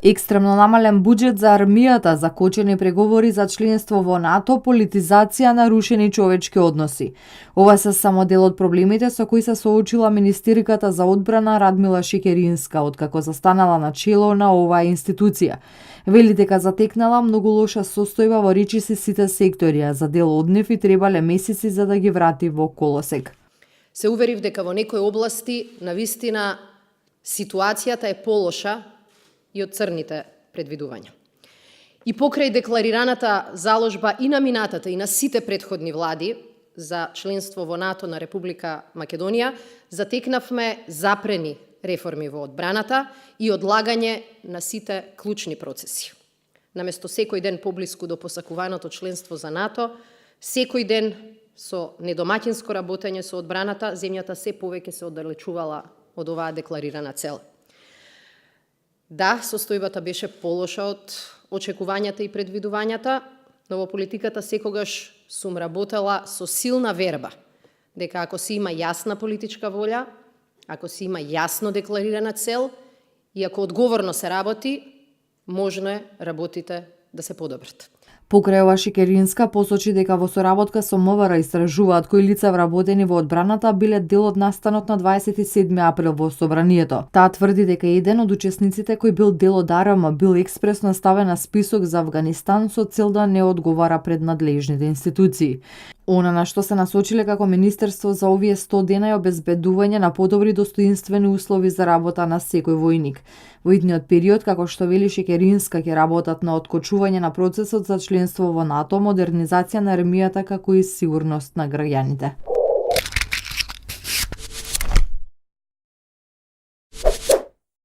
Екстремно намален буџет за армијата, закочени преговори за членство во НАТО, политизација, нарушени човечки односи. Ова се само дел од проблемите со кои се соочила министерката за одбрана Радмила Шекеринска, откако застанала на чело на оваа институција. Вели дека затекнала многу лоша состојба во речиси сите сектори, а за дел од нив и требале месеци за да ги врати во колосек. Се уверив дека во некои области навистина ситуацијата е полоша и од црните предвидувања. И покрај декларираната заложба и на минатата и на сите претходни влади за членство во НАТО на Република Македонија, затекнавме запрени реформи во одбраната и одлагање на сите клучни процеси. Наместо секој ден поблиску до посакуваното членство за НАТО, секој ден со недомаќинско работење со одбраната, земјата се повеќе се оддалечувала од оваа декларирана цел. Да, состојбата беше полоша од очекувањата и предвидувањата, но во политиката секогаш сум работела со силна верба дека ако се има јасна политичка волја, ако се има јасно декларирана цел и ако одговорно се работи, можно е работите да се подобрат. Покрај ова Шекеринска посочи дека во соработка со МВР истражуваат кои лица вработени во одбраната биле дел од настанот на 27 април во собранието. Таа тврди дека еден од учесниците кој бил дел од АРМ бил експресно ставен на список за Авганистан со цел да не одговара пред надлежните институции. Она на што се насочиле како Министерство за овие 100 дена е обезбедување на подобри достоинствени услови за работа на секој војник. Во идниот период, како што вели Шекеринска, ќе работат на откочување на процесот за членство во НАТО, модернизација на армијата како и сигурност на граѓаните.